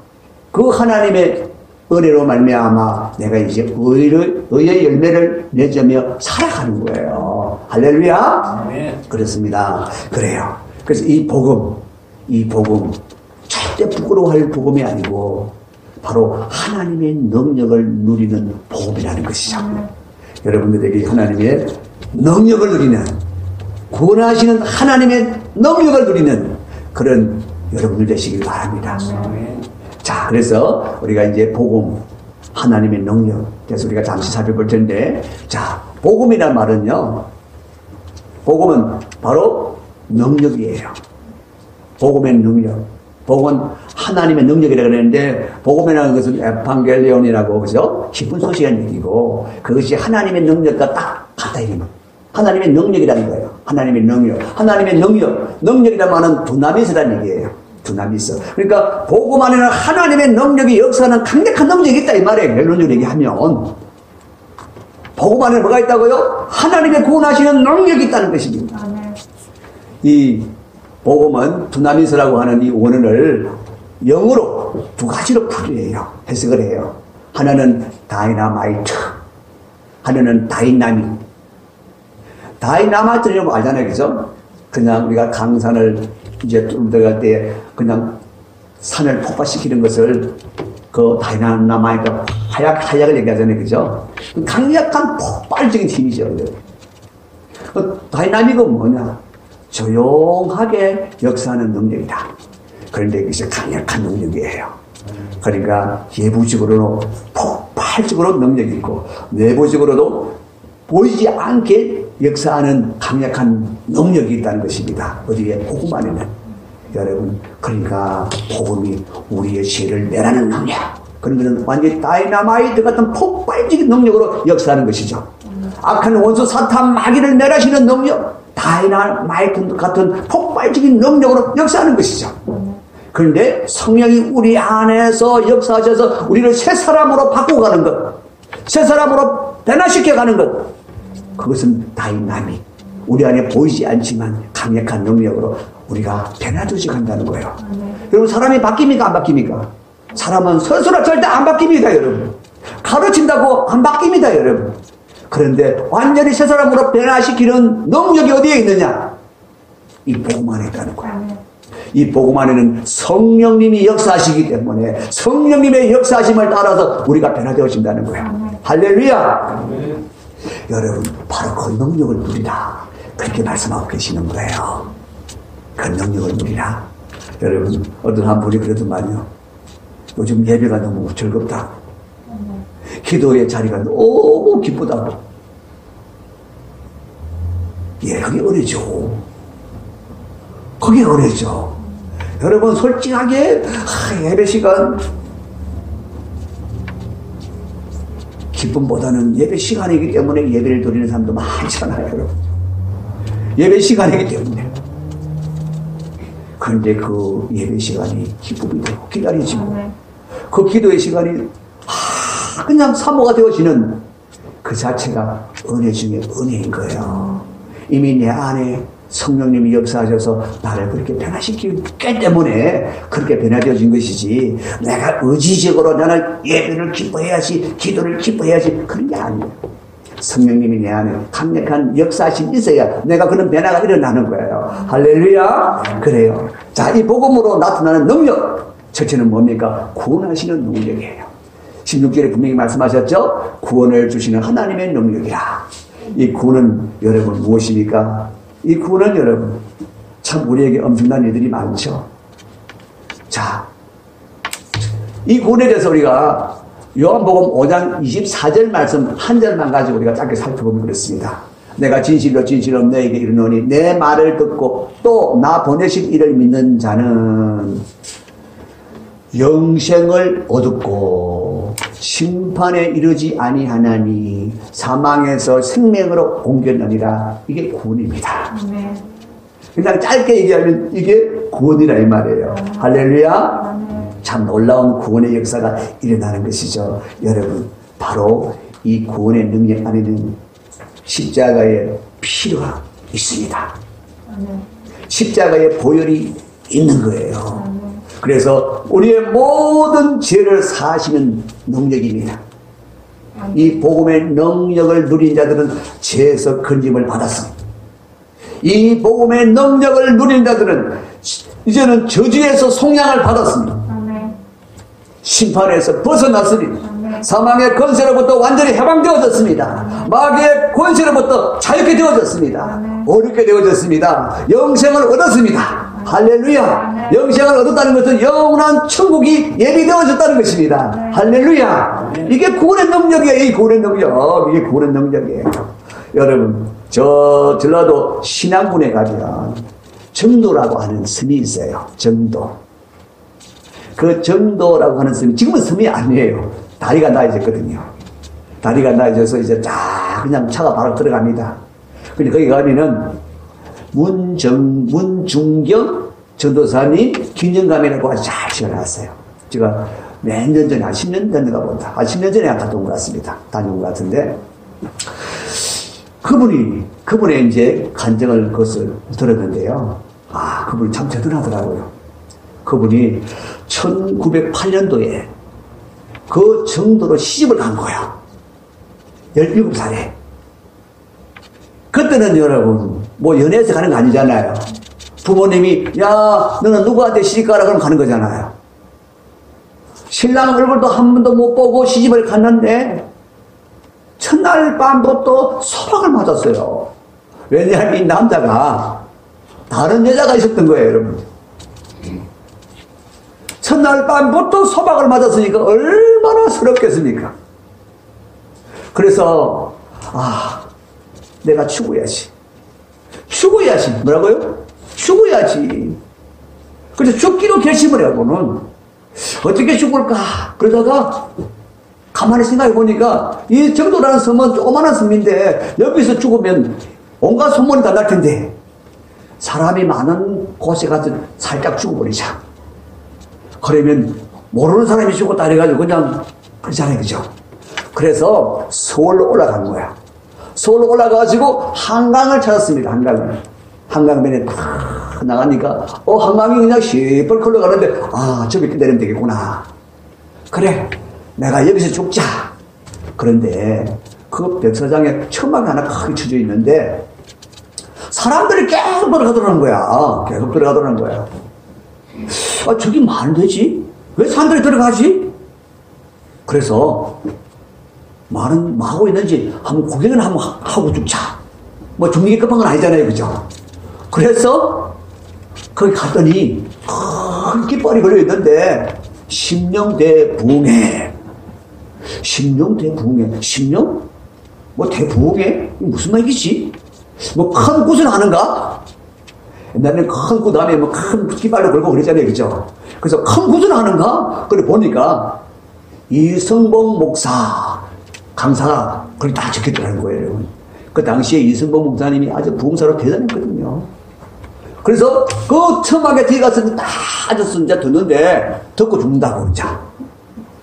그 하나님의 은혜로 말미암아 내가 이제 의의 열매를 맺으며 살아가는 거예요. 할렐루야. 그렇습니다. 그래요. 그래서 이 복음 절대 부끄러워할 복음이 아니고 바로 하나님의 능력을 누리는 복음이라는 것이죠. 여러분들에게 하나님의 능력을 누리는, 구원하시는 하나님의 능력을 누리는 그런 여러분들 되시길 바랍니다. 자, 그래서 우리가 이제 복음, 하나님의 능력, 그래서 우리가 잠시 살펴볼 텐데, 자, 복음이란 말은요, 복음은 바로 능력이에요. 복음의 능력. 복음은 하나님의 능력이라고 그러는데, 복음이라는 것은 에반겔리온이라고, 그죠? 기쁜 소식이라는 얘기고, 그것이 하나님의 능력과 딱 같다, 이러면. 하나님의 능력이라는 거예요. 하나님의 능력. 하나님의 능력이라는 말은 두나미스라는 얘기예요. 두나미스. 그러니까, 복음 안에는 하나님의 능력이 역사하는 강력한 능력이 있다, 이 말이에요. 결론적으로 얘기하면. 복음 안에 뭐가 있다고요? 하나님의 구원하시는 능력이 있다는 것입니다. 이 복음은 두나미스라고 하는 이 원어를 영어로 두 가지로 풀이해요. 해석을 해요. 하나는 다이나마이트, 하나는 다이나믹. 다이나마이트는 뭐 알잖아요, 그죠? 그냥 우리가 강산을 이제 들어갈 때 그냥 산을 폭발시키는 것을 그 다이나마이트, 화약을 얘기하잖아요, 그죠? 강력한 폭발적인 힘이죠. 그 다이나믹은 뭐냐? 조용하게 역사하는 능력이다. 그런데 이것이 강력한 능력이에요. 그러니까 예부적으로도 폭발적으로 능력이 있고 내부적으로도 보이지 않게 역사하는 강력한 능력이 있다는 것입니다. 어디에? 복음 안에는. 여러분, 그러니까 복음이 우리의 죄를 내라는 능력, 그런 것은 완전히 다이나마이트 같은 폭발적인 능력으로 역사하는 것이죠. 악한 원수 사탄 마귀를 멸하시는 능력, 다이나마이트 같은 폭발적인 능력으로 역사하는 것이죠. 그런데 성령이 우리 안에서 역사하셔서 우리를 새 사람으로 바꾸고 가는 것, 새 사람으로 변화시켜 가는 것, 그것은 다이나믹, 우리 안에 보이지 않지만 강력한 능력으로 우리가 변화되지 간다는 거예요. 여러분, 사람이 바뀝니까? 안 바뀝니까? 사람은 스스로 절대 안 바뀝니다, 여러분. 가르친다고 안 바뀝니다, 여러분. 그런데 완전히 새 사람으로 변화시키는 능력이 어디에 있느냐? 이 복음 안에 있다는 거야. 이 복음 안에는 성령님이 역사하시기 때문에 성령님의 역사하심을 따라서 우리가 변화되어진다는 거야. 할렐루야. 여러분, 바로 그 능력을 누리라, 그렇게 말씀하고 계시는 거예요. 그 능력을 누리라. 여러분, 어떤 한 분이 그러더만요, 요즘 예배가 너무 즐겁다, 기도의 자리가 너무 기쁘다고. 예, 그게 은혜죠. 그게 은혜죠. 여러분, 솔직하게 예배 시간, 기쁨보다는 예배 시간이기 때문에 예배를 드리는 사람도 많잖아요, 여러분. 예배 시간이기 때문에. 그런데 그 예배 시간이 기쁨이 되고 기다리지 뭐. 그 기도의 시간이 그냥 사모가 되어지는 그 자체가 은혜 중에 은혜인 거예요. 이미 내 안에 성령님이 역사하셔서 나를 그렇게 변화시키기 때문에 그렇게 변화되어진 것이지, 내가 의지적으로 나는 예배를 기뻐해야지, 기도를 기뻐해야지, 그런 게 아니에요. 성령님이 내 안에 강력한 역사하심이 있어야 내가 그런 변화가 일어나는 거예요. 할렐루야. 그래요. 자, 이 복음으로 나타나는 능력, 첫째는 뭡니까? 구원하시는 능력이에요. 16절에 분명히 말씀하셨죠? 구원을 주시는 하나님의 능력이라. 이 구원은 여러분 무엇입니까? 이 구원은 여러분 참 우리에게 엄청난 일들이 많죠. 자, 이 구원에 대해서 우리가 요한복음 5장 24절 말씀 한 절만 가지고 우리가 짧게 살펴보면 그렇습니다. 내가 진실로 진실로 너에게 이르노니 내 말을 듣고 또 나 보내신 이를 믿는 자는 영생을 얻었고 심판에 이르지 아니하나니 사망에서 생명으로 옮겼느니라. 이게 구원입니다. 그냥 짧게 얘기하면 이게 구원이라 이 말이에요. 할렐루야. 참 놀라운 구원의 역사가 일어나는 것이죠. 여러분, 바로 이 구원의 능력 안에는 십자가의 피가 있습니다. 십자가의 보혈이 있는 거예요. 그래서 우리의 모든 죄를 사하시는 능력입니다. 이 복음의 능력을 누린 자들은 죄에서 건짐을 받았습니다. 이 복음의 능력을 누린 자들은 이제는 저주에서 속량을 받았습니다. 심판에서 벗어났습니다. 사망의 권세로부터 완전히 해방되어졌습니다. 마귀의 권세로부터 자유케 되어졌습니다. 어렵게 되어졌습니다. 영생을 얻었습니다. 할렐루야. 영생을 얻었다는 것은 영원한 천국이 예비되어졌다는 것입니다. 할렐루야. 이게 구원의 능력이에요. 이 구원의 능력. 이게 구원의 능력이에요. 여러분, 저 전라도 신안군에 가면 정도라고 하는 섬이 있어요. 정도. 그 정도라고 하는 섬이 지금은 섬이 아니에요. 다리가 나아졌거든요. 다리가 나아져서 이제 쫙 그냥 차가 바로 들어갑니다. 근데 거기 가면은 문중경 전도사님 균형감이라고 아주 잘 지어놨어요. 제가 몇 년 전에 한 10년 됐는가 본다. 10년 전에 갔던 것 같습니다. 다녀온 것 같은데 그분의 이제 간증을 그것을 들었는데요. 그분이 참 대단하더라고요. 그분이 1908년도에 그 정도로 시집을 간 거예요. 17살에. 그때는 여러분, 뭐 연애해서 가는 거 아니잖아요. 부모님이, 야, 너는 누구한테 시집가라 그러면 가는 거잖아요. 신랑 얼굴도 한 번도 못 보고 시집을 갔는데, 첫날 밤부터 소박을 맞았어요. 왜냐하면 이 남자가 다른 여자가 있었던 거예요, 여러분. 첫날 밤부터 소박을 맞았으니까 얼마나 서럽겠습니까? 그래서 내가 죽어야지. 뭐라고요? 죽어야지. 그래서 죽기로 결심을 하고는 어떻게 죽을까? 그러다가 가만히 생각해 보니까 이 정도라는 섬은 조그마한 섬인데 여기서 죽으면 온갖 소문이 다 날 텐데 사람이 많은 곳에 가서 살짝 죽어버리자. 그러면 모르는 사람이 죽었다 해가지고 그냥 그렇잖아요, 그죠? 그래서 서울로 올라간 거야. 서울로 올라가가지고 한강을 찾았습니다. 한강변에 탁 나가니까 한강이 그냥 시뻘 흘러가는데 저기 내리면 되겠구나. 그래, 내가 여기서 죽자. 그런데 그 백사장에 천막이 하나 크게 쳐져 있는데 사람들이 계속 들어가더라는 거야. 저기 뭐 안 되지? 왜 사람들이 들어가지? 그래서 말은 뭐 하고 있는지 한번 구경을 한번 하고 죽자. 뭐 죽는 게 급한 건 아니잖아요, 그죠? 그래서 거기 갔더니 큰 깃발이 걸려 있는데 심령대부흥회. 심령? 뭐 대부흥회? 무슨 말이지? 뭐 큰 구슬 하는가? 옛날에는 큰 구슬 다음에 뭐 큰 깃발로 걸고 그랬잖아요, 그죠? 그래서 큰 구슬 하는가? 그래 보니까 이성봉 목사 강사가 그걸 다 적혔더라는 거예요, 여러분. 그 당시에 이성봉 목사님이 아주 부흥사로 대단했거든요. 그래서 그 처음하게 뒤에 가서 다 앉아서 이제 듣는데, 듣고 죽는다고, 자.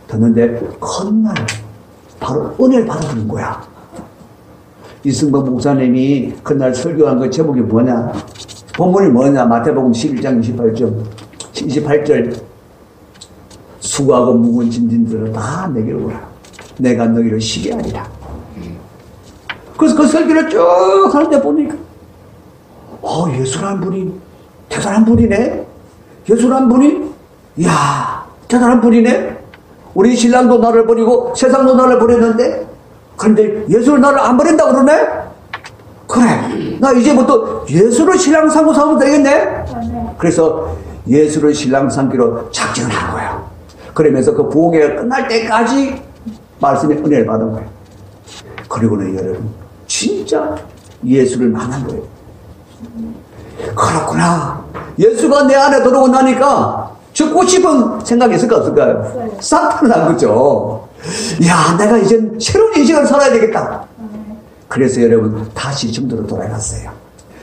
듣는데, 컨날 바로 은혜를 받아주는 거야. 이승범 목사님이 그날 설교한 그 제목이 뭐냐? 본문이 뭐냐? 마태복음 11장 28절. 수고하고 무거운 짐진들을 다 내게로 오라. 내가 너희를 쉬게 하리라. 그래서 그 설교를 쭉 하는데 보니까 예수라는 분이 대단한 분이네. 예수라는 분이 이야 대단한 분이네. 우리 신랑도 나를 버리고 세상도 나를 버렸는데 그런데 예수를 나를 안 버린다고 그러네? 그래 나 이제부터 예수를 신랑 삼고 살면 되겠네. 그래서 예수를 신랑 삼기로 작정을 한 거예요. 그러면서 그 부흥회가 끝날 때까지 말씀의 은혜를 받은 거예요. 그리고는 여러분 진짜 예수를 만난 거예요. 그렇구나. 예수가 내 안에 들어오고 나니까 죽고 싶은 생각이 있을까 없을까요? 싹 난 거죠. 야 내가 이제 새로운 인생을 살아야 되겠다. 그래서 여러분 다시 정도로 돌아갔어요.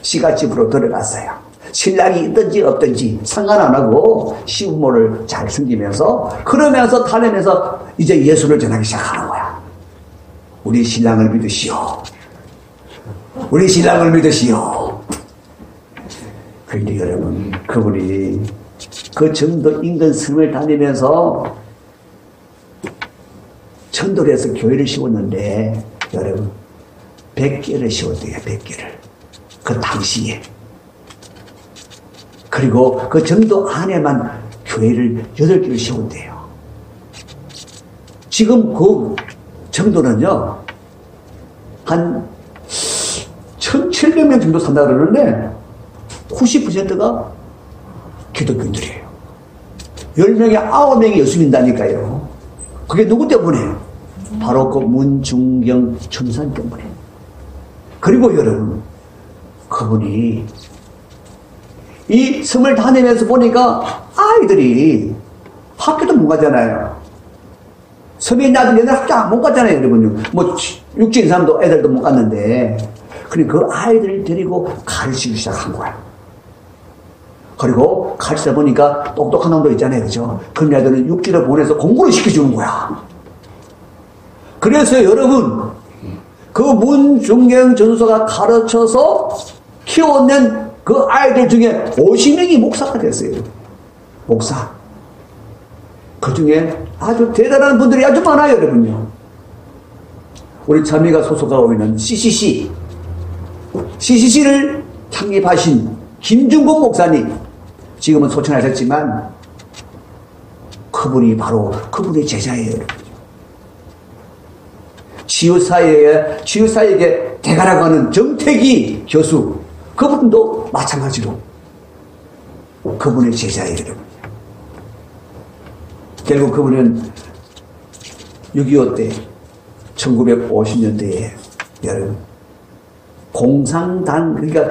시가집으로 들어갔어요. 신랑이 있든지 없든지 상관 안 하고 시부모를 잘 섬기면서 그러면서 타내면서 이제 예수를 전하기 시작하는 거야. 우리 신랑을 믿으시오. 우리 신랑을 믿으시오. 그런데 여러분 그분이 그 정도 인근 섬을 다니면서 천도에서 교회를 세웠는데 여러분 100개를 세웠대요. 100개를 그 당시에. 그리고 그 정도 안에만 교회를 8개를 세운대요. 지금 그 정도는요 한 1700명 정도 산다 그러는데 90%가 기독교인들이에요. 10명에 9명이 예수 믿는다니까요. 그게 누구 때문에? 바로 그 문중경 전사님 때문에. 그리고 여러분 그분이 이 섬을 다니면서 보니까 아이들이 학교도 못 가잖아요. 섬에 있는 아들 얘들 학교 못 가잖아요. 여러분 뭐 육지인 사람도 애들도 못 갔는데 그러니 그 아이들을 데리고 가르치기 시작한 거야. 그리고 가르치다 보니까 똑똑한 놈도 있잖아요. 그죠? 그런 애들은 육지를 보내서 공부를 시켜주는 거야. 그래서 여러분 그 문중경 전도사가 가르쳐서 키워낸 그 아이들 중에 50명이 목사가 됐어요. 목사. 그 중에 아주 대단한 분들이 아주 많아요. 여러분요. 우리 자매가 소속하고 있는 CCC를 창립하신 김중국 목사님, 지금은 소천하셨지만 그분이 바로 그분의 제자예요. 치유사에게 대가라고 하는 정태기 교수, 그분도 마찬가지로 그분의 제자예요. 결국 그분은 6.25 때 1950년대에 여러분 공산당, 그러니까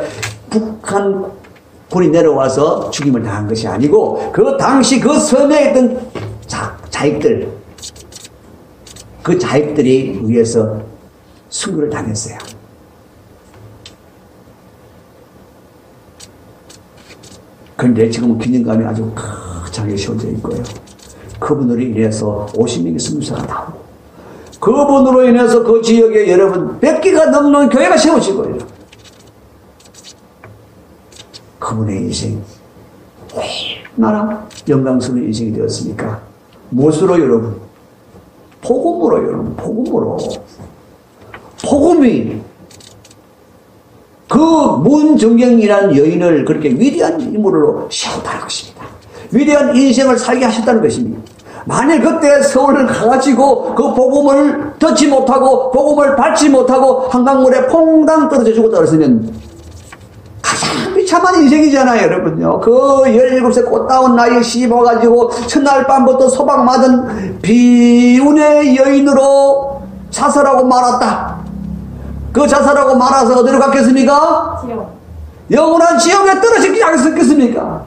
북한군이 내려와서 죽임을 당한 것이 아니고 그 당시 그 섬에 있던 자익들, 그 자익들이 의해서 순교를 당했어요. 그런데 지금 기념관이 아주 크게 세워져 있고요. 그분으로 인해서 50명의 순교사가 나오고 그분으로 인해서 그 지역에 여러분 100개가 넘는 교회가 세워지고요. 그분의 인생 얼마나 영광스러운 인생이 되었습니까? 무엇으로 여러분? 복음으로 여러분. 복음이 그 문정경이라는 여인을 그렇게 위대한 인물로 세웠다는 것입니다. 위대한 인생을 살게 하셨다는 것입니다. 만일 그때 서울을 가가지고 그 복음을 듣지 못하고 복음을 받지 못하고 한강물에 퐁당 떨어져 죽었다 그랬으면 가장 비참한 인생이잖아요. 여러분요. 그 17세 꽃다운 나이에 씹어가지고 첫날 밤부터 소박 맞은 비운의 여인으로 자살하고 말았다. 그 자살하고 말아서 어디로 갔겠습니까? 지옥. 영원한 지옥에 떨어지지 않겠습니까?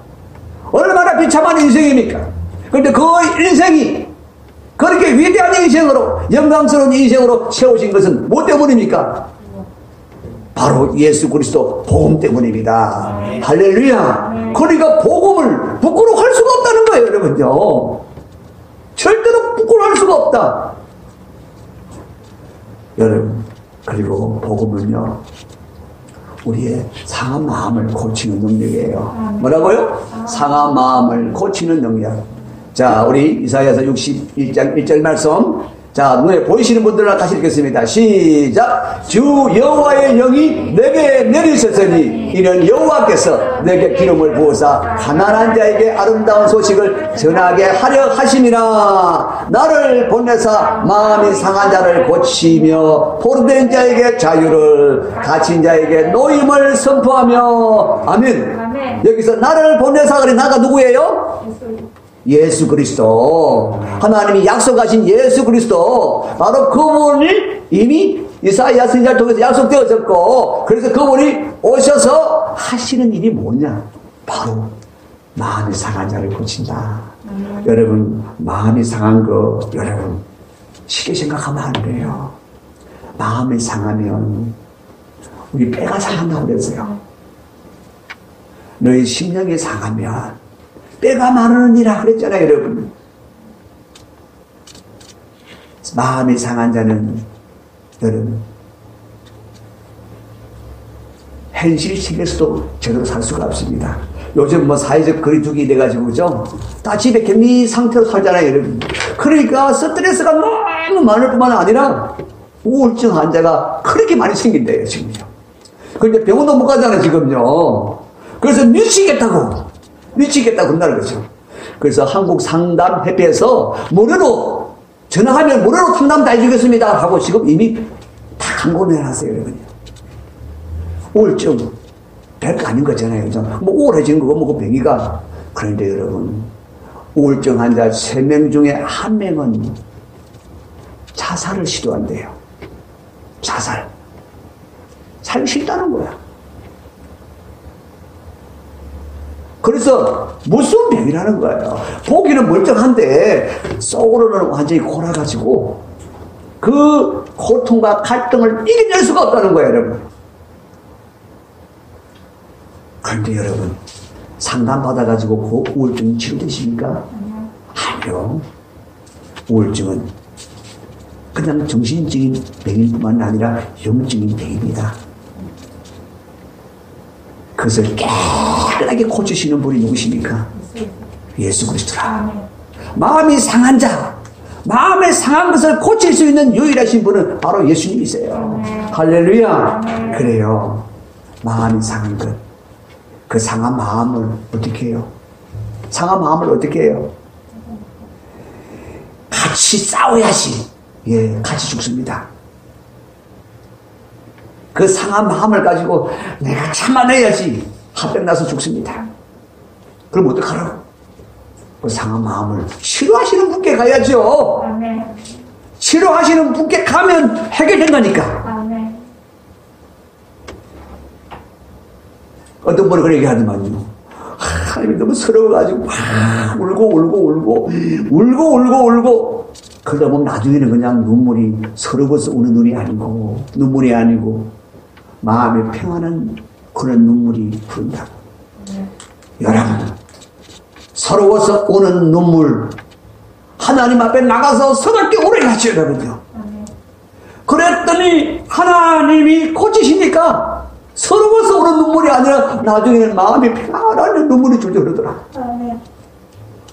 얼마나 비참한 인생입니까? 그런데 그 인생이 그렇게 위대한 인생으로 영광스러운 인생으로 세우신 것은 뭐 때문입니까? 바로 예수 그리스도 복음 때문입니다. 네. 할렐루야. 네. 그러니까 복음을 부끄러워할 수가 없다는 거예요. 여러분요. 절대로 부끄러워할 수가 없다. 여러분, 그리고 복음은요, 우리의 상한 마음을 고치는 능력이에요. 뭐라고요? 상한 마음을 고치는 능력. 자, 우리 이사야서 61장 1절 말씀. 자, 눈에 보이시는 분들은 다시 읽겠습니다. 시작. 주 여호와의 영이 내게 내리셨으니 이는 여호와께서 내게 기름을 부으사 가난한 자에게 아름다운 소식을 전하게 하려 하심이라. 나를 보내사 마음이 상한 자를 고치며 포로된 자에게 자유를, 갇힌 자에게 노임을 선포하며. 아멘. 아멘. 여기서 나를 보내사, 그래, 나가 누구예요? 예수 그리스도. 하나님이 약속하신 예수 그리스도. 바로 그분이 이미 이사야 선지자를 통해서 약속되어졌고, 그래서 그분이 오셔서 하시는 일이 뭐냐? 바로 마음이 상한 자를 고친다. 여러분, 마음이 상한 거 여러분 쉽게 생각하면 안 돼요. 마음이 상하면 우리 뼈가 상한다고 그랬어요. 너희 심령이 상하면 뼈가 마르느니라 그랬잖아요, 여러분. 마음이 상한 자는 여러분 현실 세계에서도 제대로 살 수가 없습니다. 요즘 뭐 사회적 거리두기 돼가지고 그죠? 다 집에 격리 상태로 살잖아요, 여러분. 그러니까 스트레스가 너무 많을 뿐만 아니라 우울증 환자가 그렇게 많이 생긴대요, 지금요. 그런데 병원도 못 가잖아요, 지금요. 그래서 미치겠다고 그런다는 거죠. 그래서 한국 상담협회에서 무료로 전화하면 무료로 상담 다 해주겠습니다 하고 지금 이미 다 광고 내놨어요, 여러분요. 우울증 별거 아닌 거잖아요, 그죠? 뭐 우울해지는 거고 뭐 병이가. 그런데 여러분, 우울증 환자 3명 중에 1명은 자살을 시도한대요. 자살. 살기 싫다는 거야. 그래서 무슨 병이라는 거예요. 보기는 멀쩡한데 속으로는 완전히 골아가지고 그 고통과 갈등을 이겨낼 수가 없다는 거예요, 여러분. 그런데 여러분, 상담받아가지고 그 우울증 치료되십니까? 아니요. 우울증은 그냥 정신적인 병일 뿐만 아니라 영적인 병입니다. 그것을 깨끗하게 고치시는 분이 누구십니까? 예수 그리스도라. 마음이 상한 자, 마음의 상한 것을 고칠 수 있는 유일하신 분은 바로 예수님이세요. 할렐루야. 그래요. 마음이 상한 것, 그 상한 마음을 어떻게 해요? 상한 마음을 어떻게 해요? 같이 싸워야지. 예, 같이 죽습니다. 그 상한 마음을 가지고 내가 참아내야지 화병 나서 죽습니다. 그럼 어떡하라고? 그 상한 마음을 치료하시는 분께 가야죠. 아멘. 치료하시는 분께 가면 해결된다니까. 아멘. 어떤 분은 그렇게 얘기하더만요. 하나님이 너무 서러워가지고 막 울고 그러다 보면 나중에는 그냥 눈물이 서러워서 우는 눈이 아니고, 눈물이 아니고 마음에 평안한 그런 눈물이 흐른다고. 여러분, 서러워서 우는 눈물, 하나님 앞에 나가서 서럽게 울어야죠, 여러분요. 그랬더니 하나님이 고치시니까 서러워서 우는 눈물이 아니라 나중에는 마음이 평안한 눈물이 줄줄 흐르더라.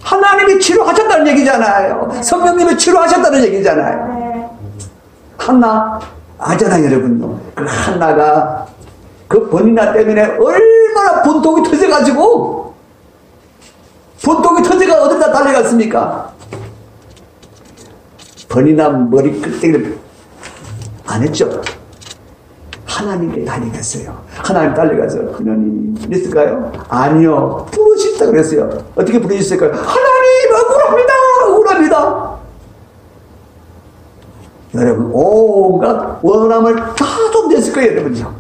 하나님이 치료하셨다는 얘기잖아요. 성령님이 치료하셨다는 얘기잖아요. 한나 아잖아요, 여러분요. 그 한나가 그 번이나 때문에 얼마나 분통이 터져가지고, 분통이 터져가 어디다 달려갔습니까? 번이나 머리 끝대기를 안 했죠. 하나님께 달려갔어요. 하나님 달려가서 하나님 이랬을까요? 아니요, 부르셨다 그랬어요. 어떻게 부르셨을까요? 하나님 억울합니다. 여러분, 온갖 원함을 다 쏟냈을 거예요, 여러분요.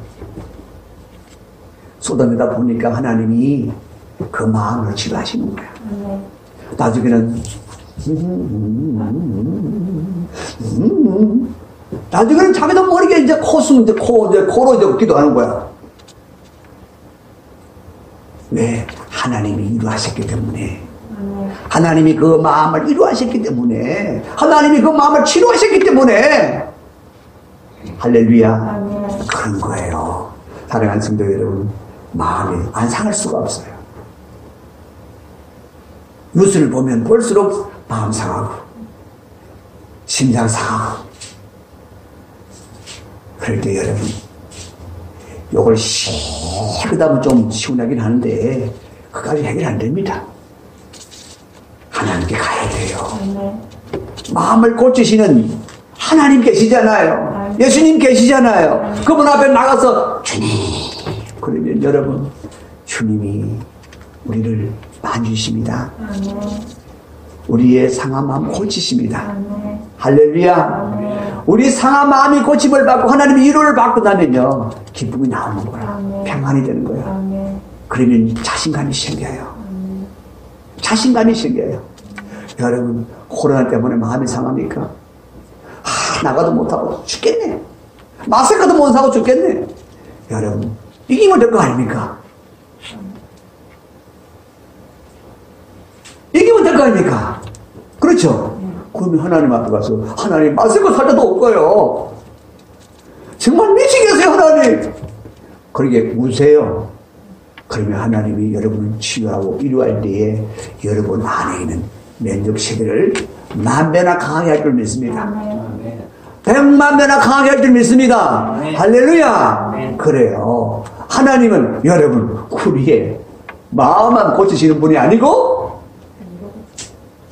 쏟아내다 보니까 하나님이 그 마음을 치료하시는 거야. 나중에는 나중에는 자기도 모르게 이제 코로 이제 기도하는 거야. 왜? 하나님이 이루하셨기 때문에. 하나님이 그 마음을 이루하셨기 때문에. 하나님이 그 마음을 치료하셨기 때문에. 할렐루야. 그런 거예요. 사랑하는 성도 여러분, 마음이 안 상할 수가 없어요. 뉴스를 보면 볼수록 마음 상하고 심장 상하고. 그럴 때 여러분, 요걸 씻으면 좀 시원하긴 하는데 그까지 해결 안 됩니다. 하나님께 가야 돼요. 마음을 고치시는 하나님 계시잖아요. 예수님 계시잖아요. 그분 앞에 나가서 주님, 그러면 여러분, 주님이 우리를 만지십니다. 우리의 상한 마음 고치십니다. 할렐루야. 우리 상한 마음이 고침을 받고 하나님의 위로를 받고 나면요, 기쁨이 나오는 거야. 평안이 되는 거야. 그러면 자신감이 생겨요. 자신감이 생겨요. 여러분, 코로나 때문에 마음이 상합니까? 나가도 못하고 죽겠네. 마스크도 못 사고 죽겠네. 여러분, 이기면 될 거 아닙니까? 이기면 될 거 아닙니까? 그렇죠? 그러면 하나님 앞에 가서, 하나님, 마스크 살 데도 없고요. 정말 미치겠어요, 하나님. 그러게 우세요. 그러면 하나님이 여러분을 치유하고 위로할 때에 여러분 안에 있는 면역 세계를 만배나 강하게 할 줄 믿습니다. 100만 배나 강하게 할 줄 믿습니다. 할렐루야. 그래요. 하나님은 여러분 우리의 마음만 고치시는 분이 아니고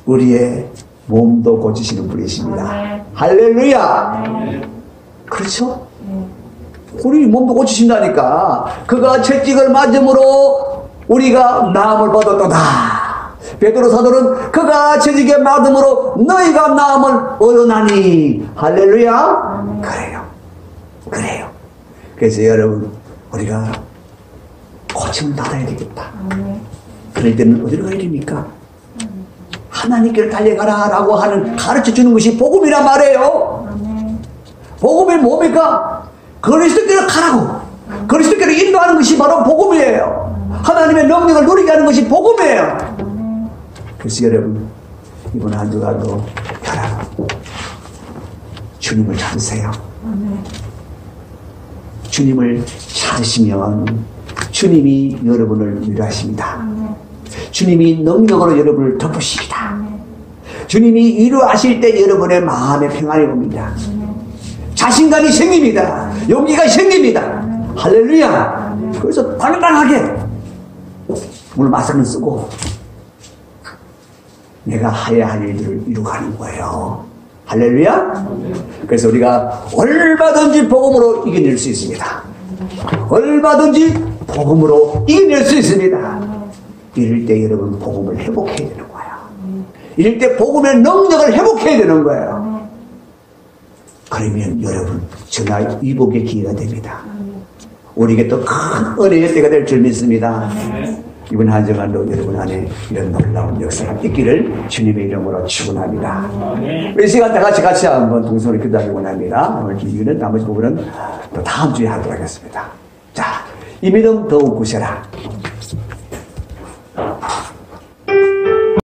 우리의 몸도 고치시는 분이십니다. 할렐루야. 그렇죠? 우리 몸도 고치신다니까. 그가 채찍을 맞음으로 우리가 나음을 얻었도다. 베드로 사도는 그가 채찍에 맞음으로 너희가 나음을 얻어나니. 할렐루야. 그래요. 그래요. 그래서 여러분, 우리가 고침을 받아야 되겠다. 그럴 때는 어디로 가야 됩니까? 하나님께로 달려가라 라고 하는 가르쳐 주는 것이 복음이란 말이에요. 복음이 뭡니까? 그리스도께로 가라고. 그리스도께로 인도하는 것이 바로 복음이에요. 하나님의 능력을 누리게 하는 것이 복음이에요. 그래서 여러분, 이번 한 주간도 여러분 주님을 찾으세요. 주님을 찾으시면 주님이 여러분을 위로하십니다. 주님이 능력으로 여러분을 덮으십니다. 주님이 위로하실 때 여러분의 마음에 평안이 옵니다. 자신감이 생깁니다. 용기가 생깁니다. 할렐루야. 그래서 당당하게 오늘 마스크는 쓰고 내가 해야 할 일들을 이루가는 거예요. 할렐루야. 그래서 우리가 얼마든지 복음으로 이겨낼 수 있습니다. 얼마든지 복음으로 이겨낼 수 있습니다. 이럴 때 여러분 복음을 회복해야 되는 거예요. 이럴 때 복음의 능력을 회복해야 되는 거예요. 그러면 여러분 전화 위복의 기회가 됩니다. 우리에게 또 큰 은혜의 때가 될 줄 믿습니다. 이번 한 주간도 여러분 안에 이런 놀라운 역사가 있기를 주님의 이름으로 축원합니다. 이 시간 다 같이 한번 동성으로 기도하기 원합니다. 오늘 이유는 나머지 부분은 또 다음 주에 하도록 하겠습니다. 자, 이 믿음 더욱 구셔라.